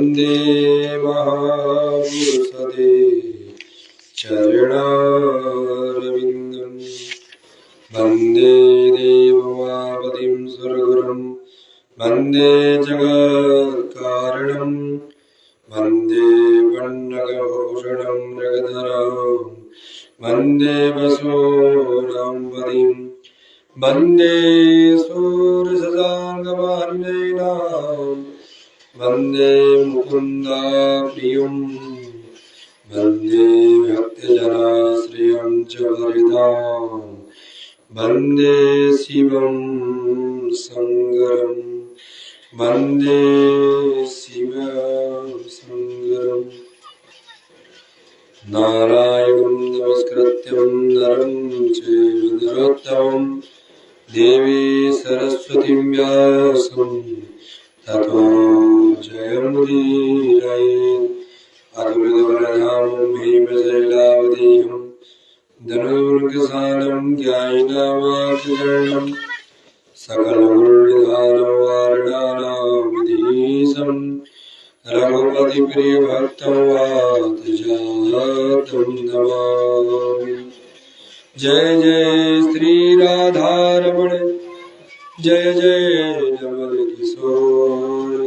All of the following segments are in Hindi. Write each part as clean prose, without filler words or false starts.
वन्दे महापुरुषते चरणारविन्दं वन्दे देवमापतिं सुरगुरुं वन्दे जगत्कारणं वन्दे पण्डगभूषणं जगधरं वन्दे वसूनां वन्दे सूरसदाङ्गमालिनैनाम् वन्दे मुकुन्दा प्रियं वन्दे भक्तजनाश्रयं च वरिदां वन्दे शिवं शङ्करं वन्दे शिवं शङ्करं नारायणं नमस्कृत्यं नरं चैव नरोत्तमं देवी सरस्वतीं व्यासं ततो जयमुदीरयेत् अद्भुतवरदानं भीमशैलावदेहं धनुर्गसानं ज्ञानिनामाख्यगणं सकलगुणनिधानं वारणानामधीशं रघुपतिप्रियभक्तं वातजातं नमामि। जय जय श्री राधारमण जय जय नवल किशोर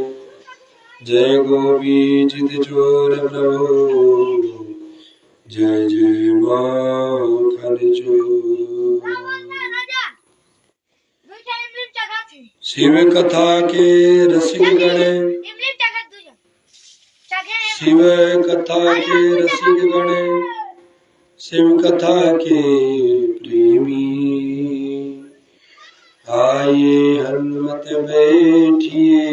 जय गोपीचित चोर प्रभु जय जय माखन चोर। शिव कथा के रसिक गण शिव कथा के रसिक गण शिव कथा के प्रेमी आइए हनुमत बैठिए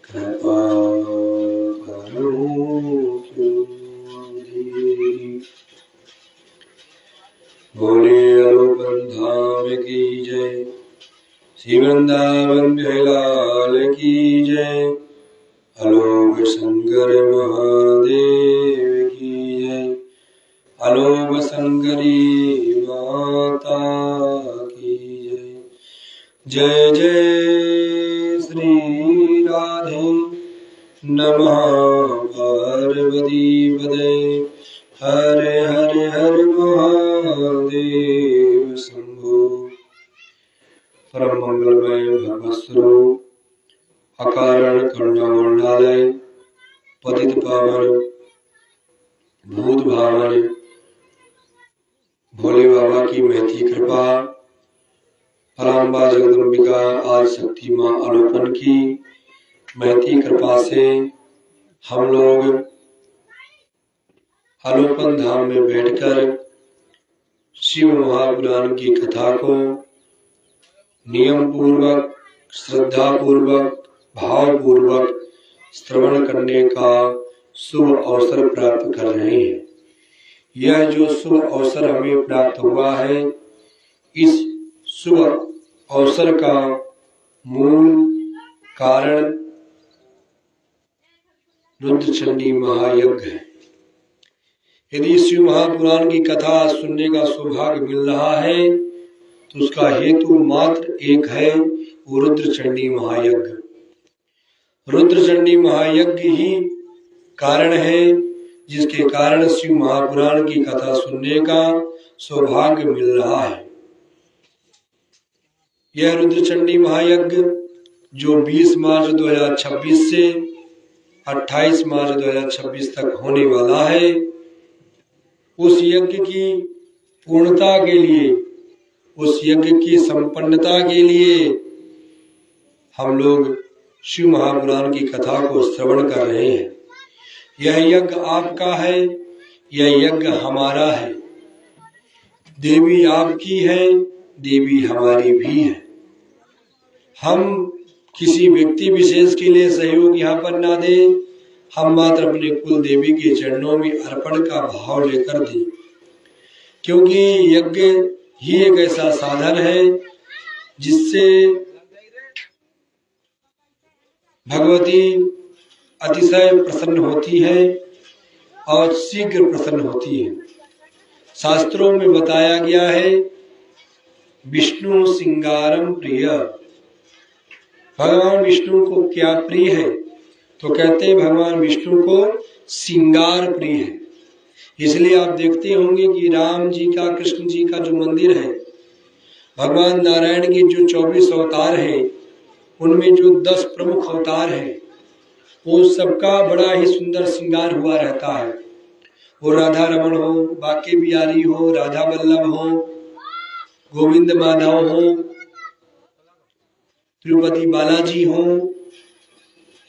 कृपा करो बोले अलोपन धाम की जय श्री वृंदावन बिहारी की जय अलोक शंकर महादेव की जय अलोक शंकरी माता की जय जय श्री राधे नमः पार्वती पदे हरे हरे हरे महादेव शंभो। परम मंगलमय भगवत स्वरूप अकारण करुणामंडालय पतित पावन भूत भावन भोले बाबा की महती कृपा पराम्बा जगदम्बिका आज शक्ति माँ अलोपन की महती कृपा से हम लोग अलोपन धाम में बैठकर शिव महापुराण की कथा को नियम पूर्वक श्रद्धा पूर्वक भाव पूर्वक श्रवण करने का शुभ अवसर प्राप्त कर रहे हैं। यह जो शुभ अवसर हमें प्राप्त हुआ है, इस शुभ अवसर का मूल कारण रुद्रचंडी महायज्ञ है। यदि शिव महापुराण की कथा सुनने का सौभाग्य मिल रहा है तो उसका हेतु मात्र एक है, वो रुद्रचंडी महायज्ञ। रुद्रचंडी महायज्ञ ही कारण है जिसके कारण शिव महापुराण की कथा सुनने का सौभाग्य मिल रहा है। यह रुद्रचंडी महायज्ञ जो 20 मार्च 2026 से 28 मार्च 2026 तक होने वाला है, उस यज्ञ की पूर्णता के लिए, उस यज्ञ की संपन्नता के लिए हम लोग शिव महापुराण की कथा को श्रवण कर रहे हैं। यह यज्ञ आपका है, यह यज्ञ हमारा है। देवी आपकी है, देवी हमारी भी है। हम किसी व्यक्ति विशेष के लिए सहयोग यहाँ पर ना दें, हम मात्र अपने कुल देवी के चरणों में अर्पण का भाव लेकर दें, क्योंकि यज्ञ ही एक ऐसा साधन है जिससे भगवती अतिशय प्रसन्न होती है और शीघ्र प्रसन्न होती है। शास्त्रों में बताया गया है विष्णु सिंगारम प्रिय। भगवान विष्णु को क्या प्रिय है? तो कहते हैं भगवान विष्णु को श्रृंगार प्रिय है। इसलिए आप देखते होंगे कि राम जी का, कृष्ण जी का जो मंदिर है, भगवान नारायण के जो 24 अवतार हैं, उनमें जो 10 प्रमुख अवतार हैं, वो सबका बड़ा ही सुंदर श्रृंगार हुआ रहता है। वो राधा रमण हो, बांके बिहारी हो, राधा वल्लभ हो, गोविंद माधव हो, तिरुपति बालाजी हो,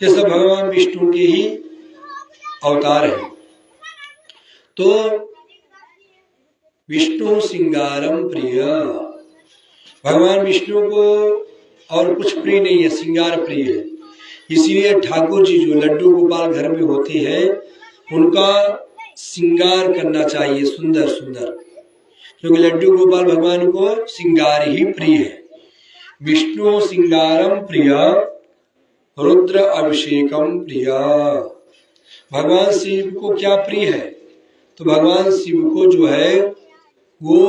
ये सब भगवान विष्णु के ही अवतार हैं। तो विष्णु श्रृंगारम प्रिय, भगवान विष्णु को और कुछ प्रिय नहीं है, श्रृंगार प्रिय है। इसीलिए ठाकुर जी जो लड्डू गोपाल घर में होते हैं, उनका श्रृंगार करना चाहिए सुंदर सुंदर, क्योंकि लड्डू गोपाल भगवान को श्रृंगार ही प्रिय है। विष्णु श्रृंगारम प्रिय रुद्र अभिषेकम प्रिय, भगवान शिव को क्या प्रिय है? तो भगवान शिव को जो है वो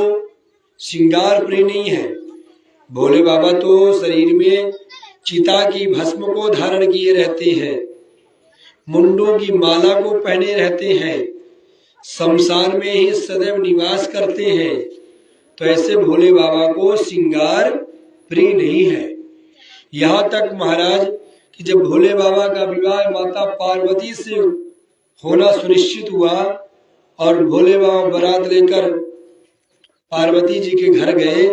श्रृंगार प्रिय नहीं है। भोले बाबा तो शरीर में चिता की भस्म को धारण किए रहते हैं, मुंडों की माला को पहने रहते हैं, शमशान में ही सदैव निवास करते हैं। तो ऐसे भोले बाबा को श्रृंगार प्रिय नहीं है। यहाँ तक महाराज कि जब भोले बाबा का विवाह माता पार्वती से होना सुनिश्चित हुआ और भोले बाबा बारात लेकर पार्वती जी के घर गए,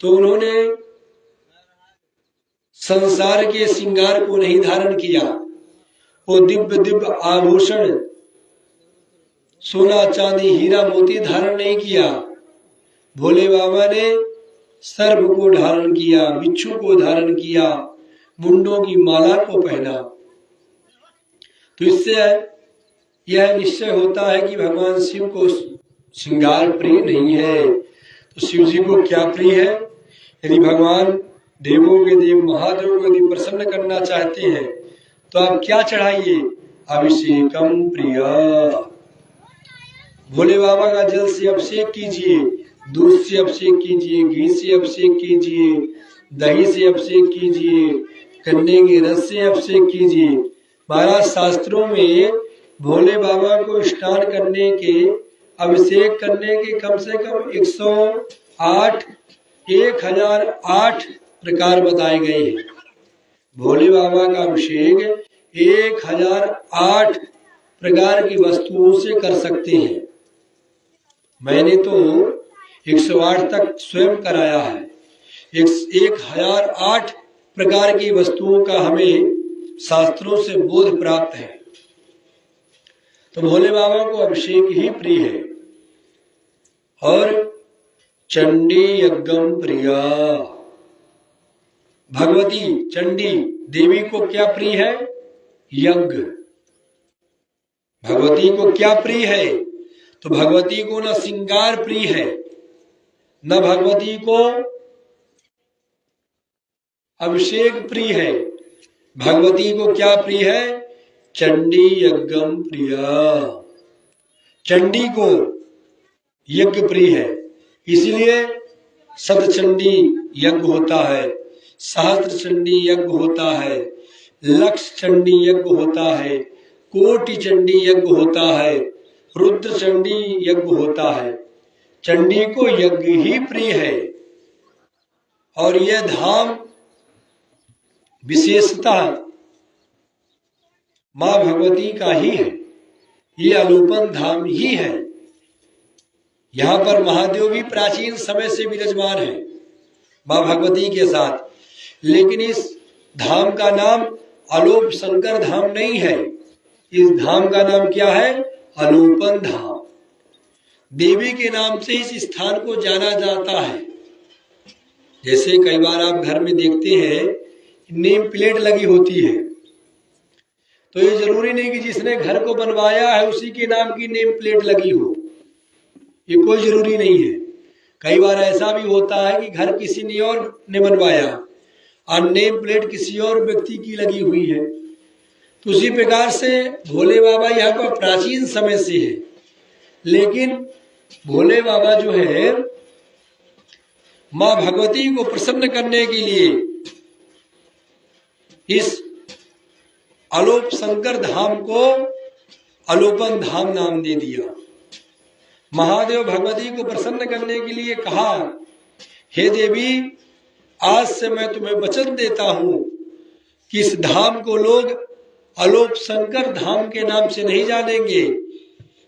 तो उन्होंने संसार के श्रृंगार को नहीं धारण किया। वो दिव्य दिव्य आभूषण, सोना चांदी हीरा मोती धारण नहीं किया। भोले बाबा ने सर्प को धारण किया, बिच्छू को धारण किया, मुंडों की माला को पहना। तो इससे यह निश्चय होता है कि भगवान शिव को श्रृंगार प्रिय नहीं है। तो शिव जी को क्या प्रिय है? यदि भगवान देवों के देव महादेव को यदि प्रसन्न करना चाहते हैं तो आप क्या चढ़ाइए? अभिषेकम प्रिय, भोले बाबा का जल से अभिषेक कीजिए, दूध से अभिषेक कीजिए, घी से अभिषेक कीजिए, दही से अभिषेक कीजिए, गन्ने के रस से अभिषेक कीजिए। महाराज शास्त्रों में भोले बाबा को स्नान करने के, अभिषेक करने के कम से कम 1008 प्रकार बताए गए हैं। भोले बाबा का अभिषेक 1008 प्रकार की वस्तुओं से कर सकते हैं। मैंने तो 108 तक स्वयं कराया है। 1008 प्रकार की वस्तुओं का हमें शास्त्रों से बोध प्राप्त है। तो भोले बाबा को अभिषेक ही प्रिय है। और चंडी यज्ञम प्रिया, भगवती चंडी देवी को क्या प्रिय है? यज्ञ। भगवती को क्या प्रिय है? तो भगवती को न श्रृंगार प्रिय है, न भगवती को अभिषेक प्रिय है। भगवती को क्या प्रिय है? चंडी यज्ञम प्रिया, चंडी को यज्ञ प्रिय है। इसलिए शतचंडी यज्ञ होता है, सहस्त्र चंडी यज्ञ होता है, लक्ष चंडी यज्ञ होता है, कोटि चंडी यज्ञ होता है, रुद्र चंडी यज्ञ होता है। चंडी को यज्ञ ही प्रिय है। और यह धाम विशेषतः मां भगवती का ही है, ये अलोपन धाम ही है। यहाँ पर महादेव भी प्राचीन समय से विराजमान है मां भगवती के साथ, लेकिन इस धाम का नाम अलोप शंकर धाम नहीं है। इस धाम का नाम क्या है? अलोपन धाम। देवी के नाम से इस स्थान को जाना जाता है। जैसे कई बार आप घर में देखते हैं नेम प्लेट लगी होती है, तो ये जरूरी नहीं कि जिसने घर को बनवाया है उसी के नाम की नेम प्लेट लगी हो, ये कोई जरूरी नहीं है। कई बार ऐसा भी होता है कि घर किसी ने और ने बनवाया और नेम प्लेट किसी और व्यक्ति की लगी हुई है। तो उसी प्रकार से भोले बाबा यहाँ पर प्राचीन समय से है, लेकिन भोले बाबा जो है मां भगवती को प्रसन्न करने के लिए इस अलोप शंकर धाम को अलोपन धाम नाम दे दिया। महादेव भगवती को प्रसन्न करने के लिए कहा, हे देवी, आज से मैं तुम्हें वचन देता हूं कि इस धाम को लोग अलोप शंकर धाम के नाम से नहीं जानेंगे,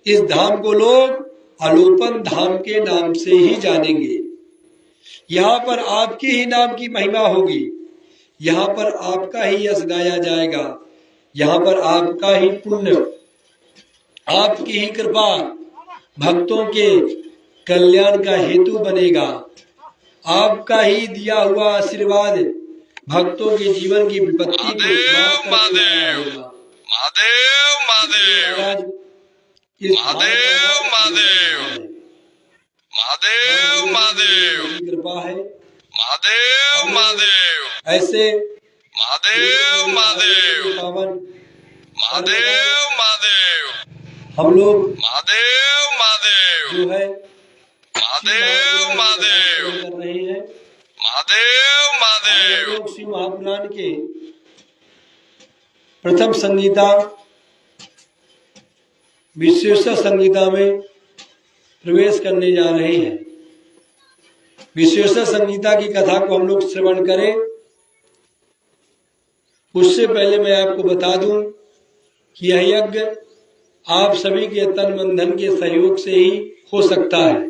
इस धाम को लोग अलोपन धाम के नाम से ही जानेंगे। यहाँ पर आपके ही नाम की महिमा होगी, यहाँ पर आपका ही यश गाया जाएगा, यहाँ पर आपका ही पुण्य, आपकी ही कृपा भक्तों के कल्याण का हेतु बनेगा, आपका ही दिया हुआ आशीर्वाद भक्तों के जीवन की विपत्ति को समाप्त करेगा। कृपा है ऐसे हम लोग जो है कर रहे हैं। लोग शिव महापुराण के प्रथम संहिता विश्वेश्वर संहिता में प्रवेश करने जा रहे हैं। विश्वेश्वर संहिता की कथा को हम लोग श्रवण करें, उससे पहले मैं आपको बता दूं कि यह यज्ञ आप सभी के तन मन धन के सहयोग से ही हो सकता है।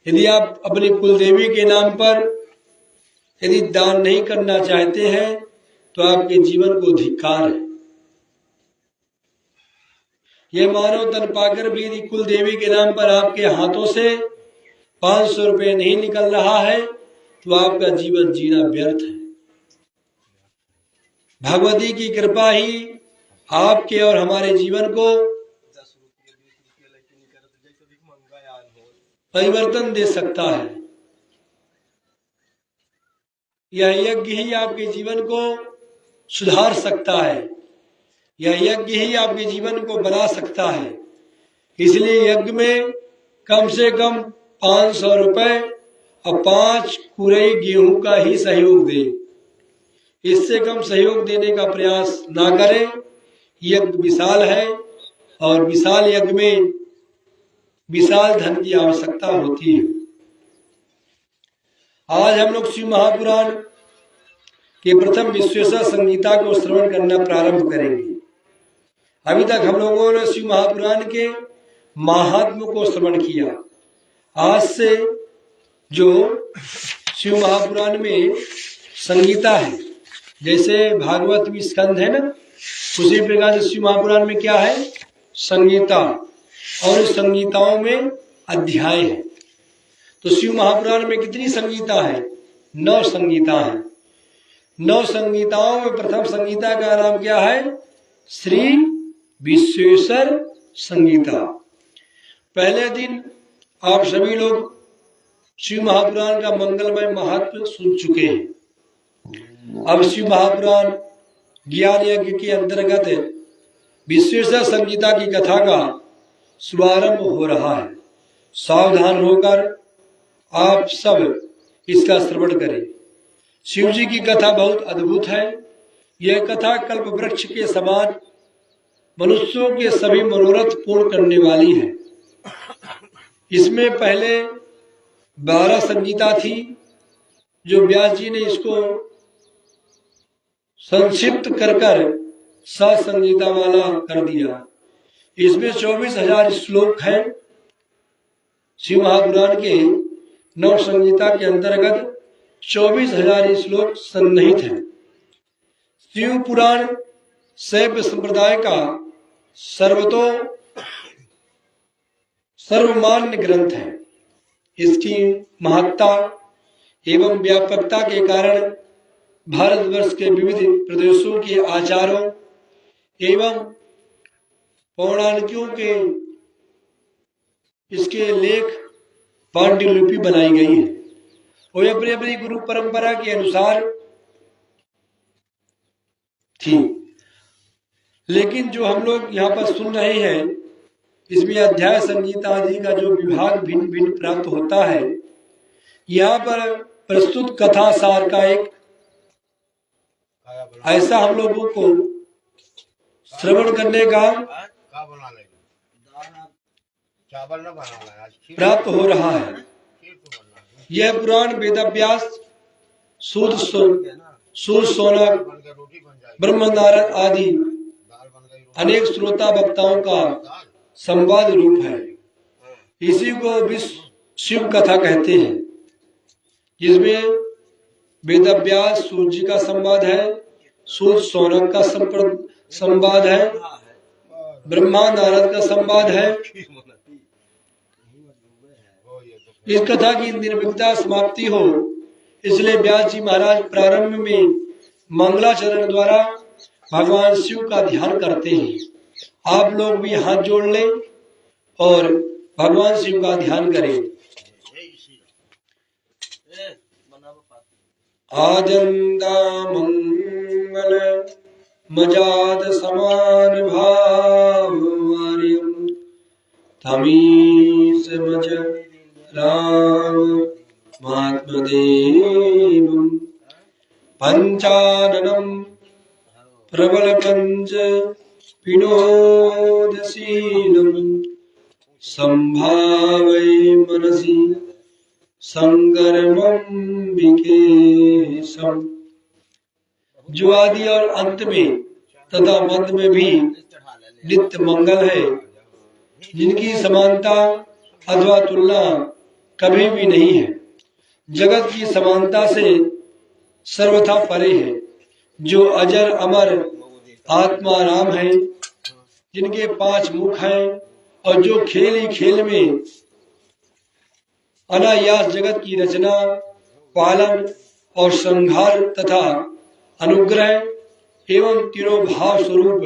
यदि आप अपनी कुलदेवी के नाम पर यदि दान नहीं करना चाहते हैं तो आपके जीवन को धिक्कार है। ये मानव तन पाकर भी यदि कुलदेवी के नाम पर आपके हाथों से 500 रुपये नहीं निकल रहा है तो आपका जीवन जीना व्यर्थ है। भगवती की कृपा ही आपके और हमारे जीवन को परिवर्तन दे सकता है। यह यज्ञ ही आपके जीवन को सुधार सकता है, यह यज्ञ ही आपके जीवन को बना सकता है। इसलिए यज्ञ में कम से कम 500 रुपए और 5 कुरई गेहूं का ही सहयोग दें। इससे कम सहयोग देने का प्रयास ना करें। यज्ञ विशाल है और विशाल यज्ञ में विशाल धन की आवश्यकता होती है। आज हम लोग शिव महापुराण के प्रथम विश्वेश्वर संहिता को श्रवण करना प्रारंभ करेंगे। अभी तक हम लोगों ने शिव महापुराण के महात्म्य को श्रवण किया। आज से जो शिव महापुराण में संहिता है, जैसे भागवत में स्कंद है ना, उसी प्रकार से शिव महापुराण में क्या है, संहिता, और इस संहिताओं में अध्याय है। तो शिव महापुराण में कितनी संहिता है? 9 संहिता है। 9 संहिताओं में प्रथम संहिता का नाम क्या है? श्री विश्वेश्वर संहिता। पहले दिन आप सभी लोग शिव महापुराण का मंगलमय महत्व सुन चुके हैं। अब शिव महापुराण ज्ञान यज्ञ के अंतर्गत विश्वेश्वर संहिता की कथा का शुभारंभ हो रहा है। सावधान होकर आप सब इसका श्रवण करें। शिव जी की कथा बहुत अद्भुत है। यह कथा कल्प वृक्ष के समान मनुष्यों के सभी मनोरथ पूर्ण करने वाली है। इसमें पहले 12 संहिता थी, जो व्यास जी ने इसको संक्षिप्त कर 7 संहिता वाला कर दिया। इसमें 24,000 श्लोक हैं। शिव महापुराण के 9 संहिता के अंतर्गत 24,000 श्लोक सन्निहित हैं। शिव पुराण शैव संप्रदाय का सर्वमान्य ग्रंथ है। इसकी महत्ता एवं व्यापकता के कारण भारतवर्ष के विविध प्रदेशों के आचारों एवं पौराणिकों के इसके लेख पांडुलिपि बनाई गई है और अपनी अपनी गुरु परंपरा के अनुसार थी। लेकिन जो हम लोग यहाँ पर सुन रहे हैं, इसमें अध्याय संहिता आदि का जो विभाग भिन्न भिन्न प्राप्त होता है। यहाँ पर प्रस्तुत कथा सार का एक ऐसा हम लोगों को श्रवण करने का प्राप्त हो रहा है। यह पुराण वेदव्यास, सूद शौनक, ब्रह्म नारद आदि अनेक श्रोता वक्ताओं का संवाद रूप है। इसी को विश्व शिव कथा कहते हैं, जिसमें वेदव्यास सूर्य जी का संवाद है, सूद शौनक का संवाद है, ब्रह्मा नारद का संवाद है। इस कथा की निर्विघ्नता समाप्ति हो, इसलिए व्यास जी महाराज प्रारंभ में मंगलाचरण द्वारा भगवान शिव का ध्यान करते हैं। आप लोग भी हाथ जोड़ लें और भगवान शिव का ध्यान करें। आजंदा मंगल मजाद समान भावरियम तमीस मज राम महात्मदेवम पंचाननम प्रबल पंच विनोदशीलम संभावै मनसि संगरमंबिकेशम। जो आदि और अंत में तथा मध्य में भी नित्य मंगल है, जिनकी समानता अथवा तुलना कभी भी नहीं है, जगत की समानता से सर्वथा परे है, जो अजर अमर आत्मा राम है, जिनके 5 मुख हैं और जो खेल ही खेल में अनायास जगत की रचना, पालन और संहार तथा अनुग्रह एवं तिरोभाव स्वरूप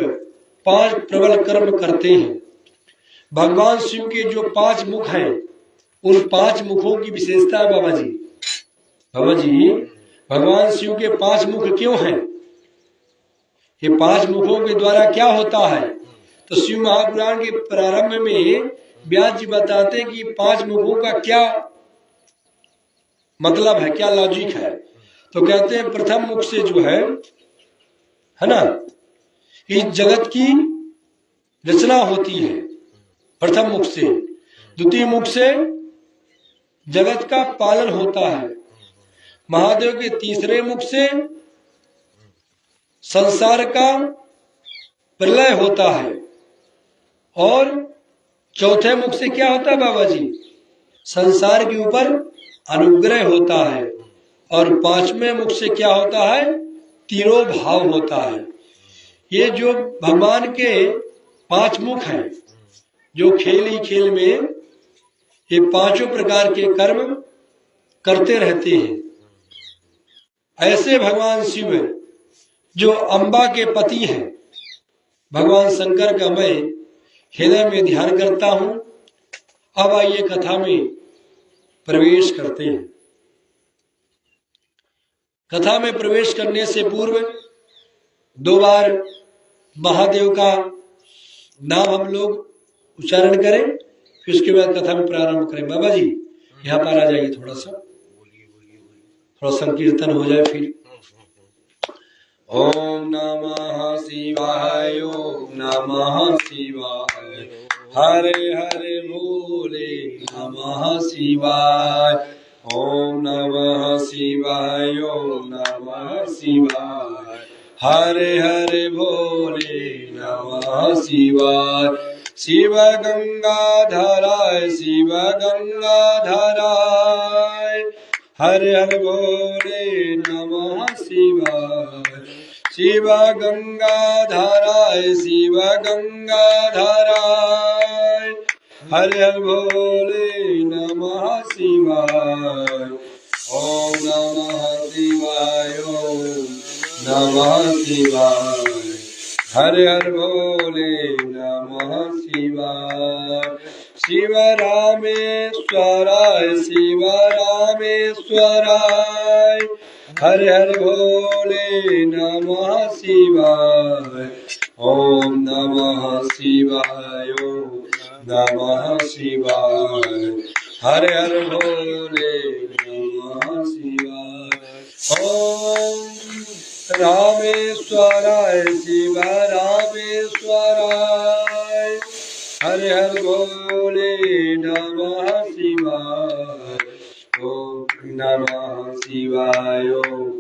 5 प्रबल कर्म करते हैं। भगवान शिव के जो 5 मुख हैं, उन 5 मुखों की विशेषता है बाबा जी। भगवान शिव के 5 मुख क्यों हैं? ये 5 मुखों के द्वारा क्या होता है? तो शिव महापुराण के प्रारंभ में व्यास जी बताते हैं कि 5 मुखों का क्या मतलब है, क्या लॉजिक है। तो कहते हैं प्रथम मुख से जो है ना, इस जगत की रचना होती है प्रथम मुख से। द्वितीय मुख से जगत का पालन होता है। महादेव के तीसरे मुख से संसार का प्रलय होता है। और चौथे मुख से क्या होता है बाबा जी? संसार के ऊपर अनुग्रह होता है। और 5वें मुख से क्या होता है? तिरोभाव होता है। ये जो भगवान के 5 मुख हैं, जो खेल ही खेल में ये 5 प्रकार के कर्म करते रहते हैं। ऐसे भगवान शिव जो अम्बा के पति हैं, भगवान शंकर का मैं हृदय में ध्यान करता हूं। अब आइए कथा में प्रवेश करते हैं। कथा में प्रवेश करने से पूर्व 2 बार महादेव का नाम हम लोग उच्चारण करें, फिर उसके बाद कथा में प्रारंभ करें। बाबा जी यहाँ पर आ जाइए, थोड़ा संकीर्तन हो जाए फिर। ओम नमः शिवाय, ओम नमः शिवाय, हरे हरे भोले नमः शिवाय। ओम नमः शिवाय, ओम नमः शिवाय, हरे हरे भोले नमः शिवाय। शिव गंगाधराय, शिव गंगाधराय, हरे हरे भोले नमः शिवाय। शिव गंगाधराय, शिव गंगाधराय, हरे हरे भोले नमः शिवाय। ओम नमः शिवाय, ओम नमः शिवाय, हरे हरे भोले नमः शिवाय। शिव रामेश्वराय, शिव रामेश्वराय, हरे हरे भोले नमः शिवाय। ओम नमः शिवाय, ओम नमः शिवाय, हरे हरे भोले नमः शिवाय। ओम रामेश्वराय, शिव रामेश्वराय, स्वराय। हर हर भोले नमः शिवाय। ओम नमः शिवाय। ओम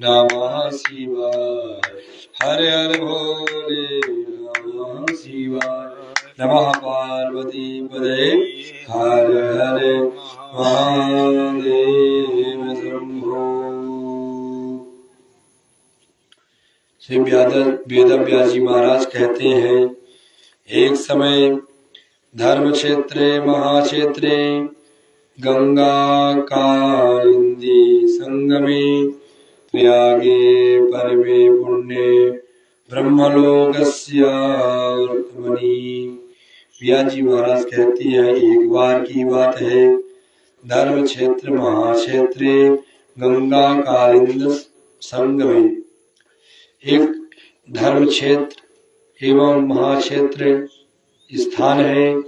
नमः शिवाय। हर हर भोले नमः शिवाय। नमः पार्वती पदे हर हर महादेव शंभो। श्री वेदव्यास जी महाराज कहते हैं, एक समय धर्म क्षेत्रे महाक्षेत्रे गंगा कालिंदी संगमे प्रयागे परमे पुण्ये ब्रह्मलोकस्य वर्तमनि। व्यास जी महाराज कहते हैं, एक बार की बात है, धर्म क्षेत्र महाक्षेत्रे गंगा कालिंद संगमे, एक धर्म क्षेत्र एवं महाक्षेत्र स्थान है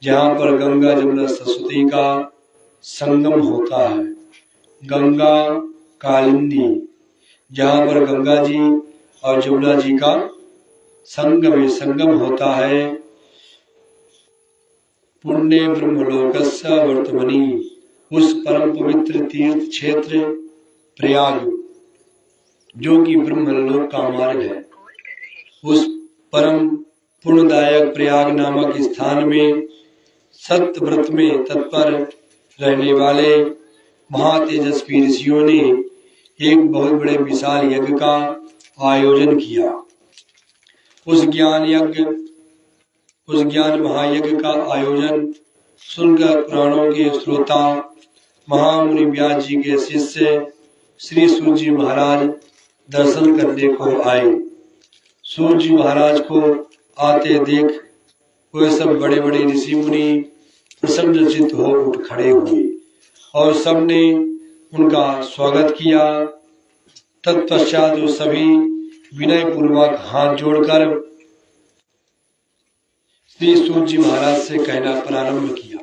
जहाँ पर गंगा जमुना सरस्वती का संगम होता है। गंगा कालिंदी, जहाँ पर गंगा जी और जमुना जी का संगम होता है। पुण्य ब्रह्मलोकस्य वर्तमनि, उस परम पवित्र तीर्थ क्षेत्र प्रयाग जो कि ब्रह्मलोक का मार्ग है, उस परम पुण्यदायक प्रयाग नामक स्थान में सत्य व्रत में तत्पर रहने वाले महातेजस्वी ऋषियों ने एक बहुत बड़े विशाल यज्ञ का आयोजन किया। उस ज्ञान महायज्ञ का आयोजन सुनकर पुराणों के श्रोता महामुनि व्यास जी के शिष्य श्री सूत जी महाराज दर्शन करने को आए। सूत जी महाराज को आते देख वे सब बड़े बड़े ऋषि मुनि प्रसन्नचित्त हो उठ खड़े हुए और सबने उनका स्वागत किया। तत्पश्चात वो सभी विनय पूर्वक हाथ जोड़कर श्री सूत जी महाराज से कहना प्रारंभ किया।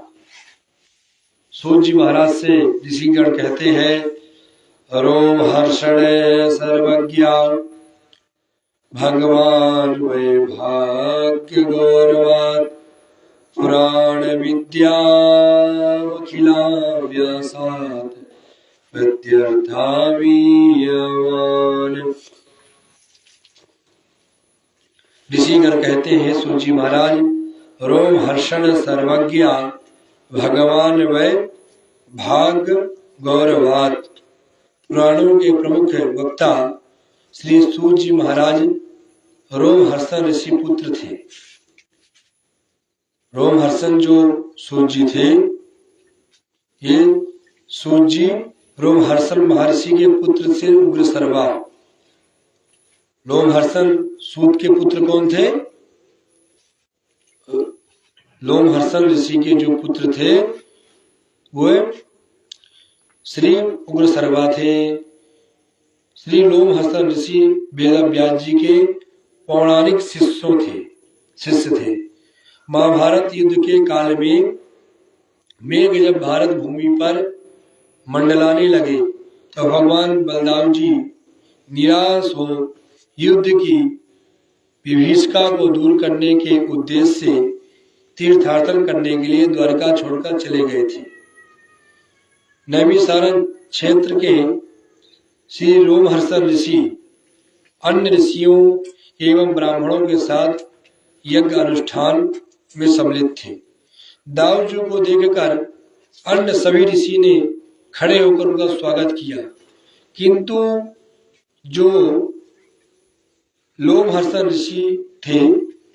सूत जी महाराज से ऋषिगण कहते हैं, रोम हर्षण सर्वज्ञ भगवान वैभाग्य गौरवात् पुराण विद्या अखिला व्यासात् प्रत्यर्थावीयमान। ऋषिगण कहते हैं, सूत जी महाराज, रोम हर्षण सर्वज्ञ भगवान वै भाग्य गौरवात्, पुराणों के प्रमुख वक्ता श्री सूत जी महाराज रोमहर्षण ऋषि पुत्र थे। रोमहर्षण जो सूत जी थे, ये सूत जी रोमहर्षण महर्षि के पुत्र से उग्र सर्वा। लोमहर्षण सूत के पुत्र कौन थे? लोमहर्षण ऋषि के जो पुत्र थे वो श्री उग्र सर्वा थे। श्री लोमहर्षण ऋषि वेदव्यास जी के पौराणिक शिष्य थे। महाभारत युद्ध के काल में मेघ जब भारत भूमि पर मंडलाने लगे तो भगवान बलदाव जी निराश हो युद्ध की विभीषिका को दूर करने के उद्देश्य से तीर्थाटन करने के लिए द्वारका छोड़कर चले गए थे। नैमिषारण्य क्षेत्र के श्री रोमहर्षण ऋषि अन्य ऋषियों एवं ब्राह्मणों के साथ यज्ञ अनुष्ठान में सम्मिलित थे। दाऊ जी को देखकर अन्य सभी ऋषि ने खड़े होकर उनका स्वागत किया, किंतु जो लोमहर्षण ऋषि थे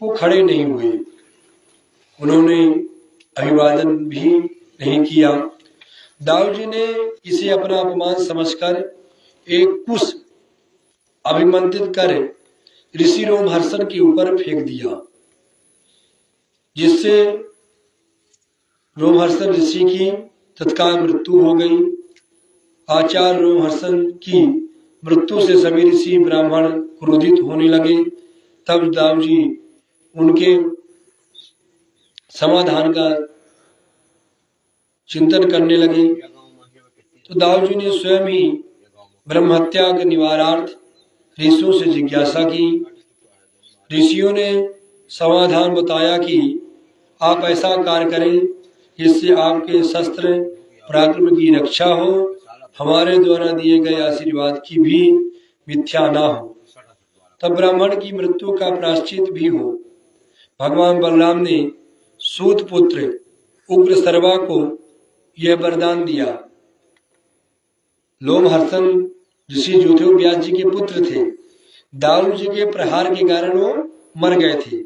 वो खड़े नहीं हुए। उन्होंने अभिवादन भी नहीं किया। दाऊ जी ने इसे अपना अपमान समझकर एक कुश अभिमंत्रित कर ऋषि रोमहर्षण के ऊपर फेंक दिया, जिससे रोमहर्षण ऋषि की तत्काल मृत्यु हो गई। आचार्य रोमहर्षण की मृत्यु से सभी ऋषि ब्राह्मण क्रोधित होने लगे। तब दाऊ जी उनके समाधान का चिंतन करने लगे। तो दाऊ जी ने स्वयं ही ब्रह्महत्या के निवारणार्थ ऋषियों से जिज्ञासा की। ऋषियों ने समाधान बताया कि आप ऐसा कार्य करें जिससे आपके शस्त्र पराक्रम की रक्षा हो, हमारे द्वारा दिए गए आशीर्वाद की भी मिथ्या ना हो, तब ब्राह्मण की मृत्यु का प्रायश्चित भी हो। भगवान बलराम ने सूत पुत्र उग्र सर्वा को यह वरदान दिया। लोमहर्षण ऋषि जो थे व्यास जी के पुत्र थे। दाऊ जी के प्रहार के कारण वो मर गए थे।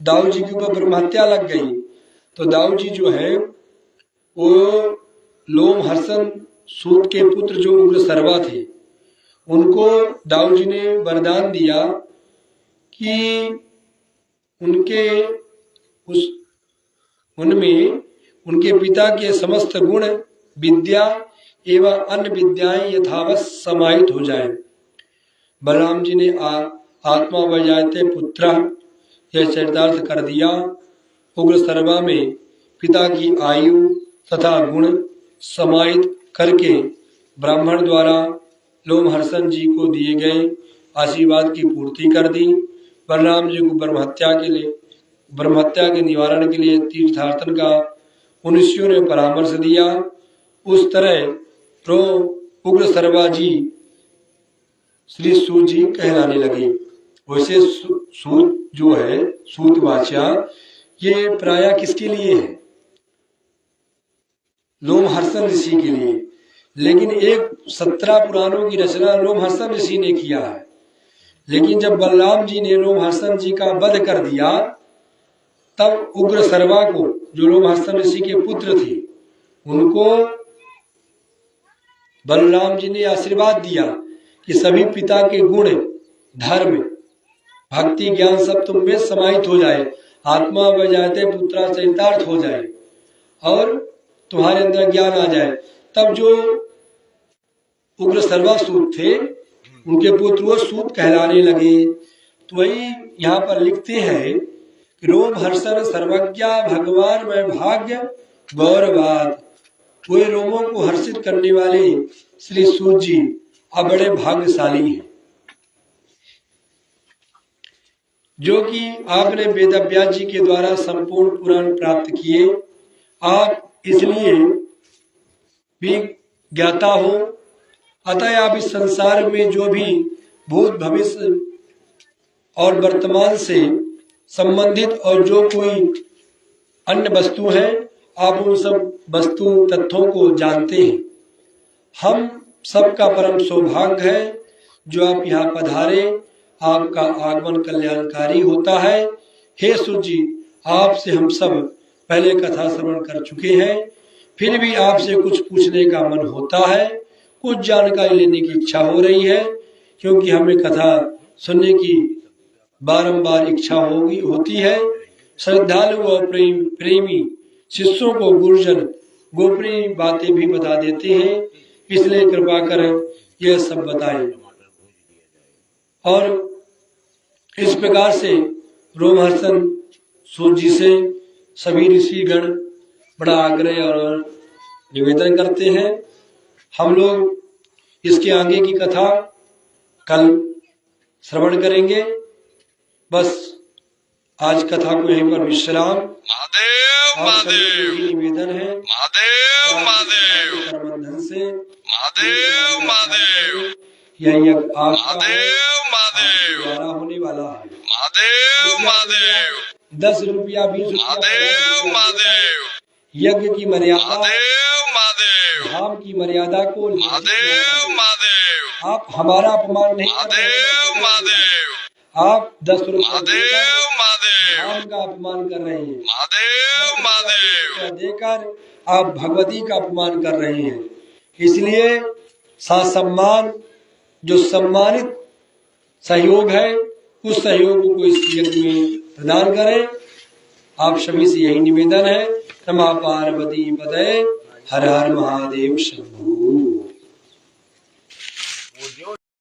दाऊ जी के ऊपर ब्रह्महत्या लग गई, तो दाऊ जी जो है वो लोमहर्षण सूत के पुत्र जो उग्र सर्वा थे, उनको दाऊ जी ने वरदान दिया कि उनमें उनके पिता के समस्त गुण, विद्या एवं अन्य विद्याएं यथावत समाहित हो जाए। बलराम जी ने आत्मा वजायते पुत्र यह चरितार्थ कर दिया। उग्र सर्वा में पिता की आयु तथा गुण समाहित करके ब्राह्मण द्वारा लोमहर्षण जी को दिए गए आशीर्वाद की पूर्ति कर दी। बलराम जी को ब्रह्महत्या के निवारण के लिए तीर्थाटन का मुनिषियों ने परामर्श दिया। उस तरह तो उग्र सर्वा जी श्री सूत जी कहलाने लगे। वैसे सूत जो है, सूत वाचा, ये प्राय किसके लिए है? लोमहर्षण ऋषि के लिए। लेकिन एक 17 पुराणों की रचना लोमहर्षण ऋषि ने किया है। लेकिन जब बलराम जी ने लोमहर्षण जी का वध कर दिया, तब उग्र सर्वा को, जो लोमहर्षण ऋषि के पुत्र थे, उनको बलराम जी ने आशीर्वाद दिया कि सभी पिता के गुण, धर्म, भक्ति, ज्ञान सब तुम में समाहित हो जाए, आत्मा वजाते पुत्रा चरितार्थ हो जाए और तुम्हारे अंदर ज्ञान आ जाए। तब जो उग्र सर्वा सूत थे, उनके पुत्र वो सूत कहलाने लगे। तो वही यहाँ पर लिखते हैं कि रोमहर्षण सर्वज्ञा भगवान में भाग्य गौरवाद। वे रोमों को हर्षित करने वाले श्री सूत जी अब बड़े भाग्यशाली हैं, जो कि आपने वेदव्यास जी के द्वारा संपूर्ण पुराण प्राप्त किए। आप इसलिए भी ज्ञाता हो। अतः आप इस संसार में जो भी भूत, भविष्य और वर्तमान से संबंधित और जो कोई अन्य वस्तु है, आप उन सब वस्तु तत्वों को जानते हैं। हम सबका परम सौभाग्य है जो आप यहाँ पधारे। आपका आगमन कल्याणकारी होता है। हे सूत जी, आपसे हम सब पहले कथा श्रवण कर चुके हैं, फिर भी आपसे कुछ पूछने का मन होता है, कुछ जानकारी लेने की इच्छा हो रही है, क्योंकि हमें कथा सुनने की बारंबार इच्छा होती है। श्रद्धालु और प्रेमी शिष्यों को गुरुजन गोपनीय बातें भी बता देते हैं, इसलिए कृपा कर यह सब बताएं। और इस प्रकार से रोमहर्षण सूत जी से सभी ऋषिगण बड़ा आग्रह और निवेदन करते हैं। हम लोग इसके आगे की कथा कल श्रवण करेंगे। बस आज कथा को यहीं पर विश्राम। महादेव महादेव निवेदन है। महादेव महादेव बंधन से महादेव महादेव यही महादेव महादेव द्वारा होने वाला है। महादेव महादेव 10 रुपया 20 महादेव महादेव यज्ञ की मर्यादा, धाम की मर्यादा को महादेव महादेव आप हमारा अपमान नहीं, महादेव महादेव आप 10 रुपया धाम का अपमान कर रहे हैं, महादेव महादेव देकर आप भगवती का अपमान कर रहे हैं। इसलिए सम्मान जो सम्मानित सहयोग है, उस सहयोग को इस यज्ञ में प्रदान करें। आप सभी से यही निवेदन है। नमः पार्वती पतये हर हर महादेव शंभू।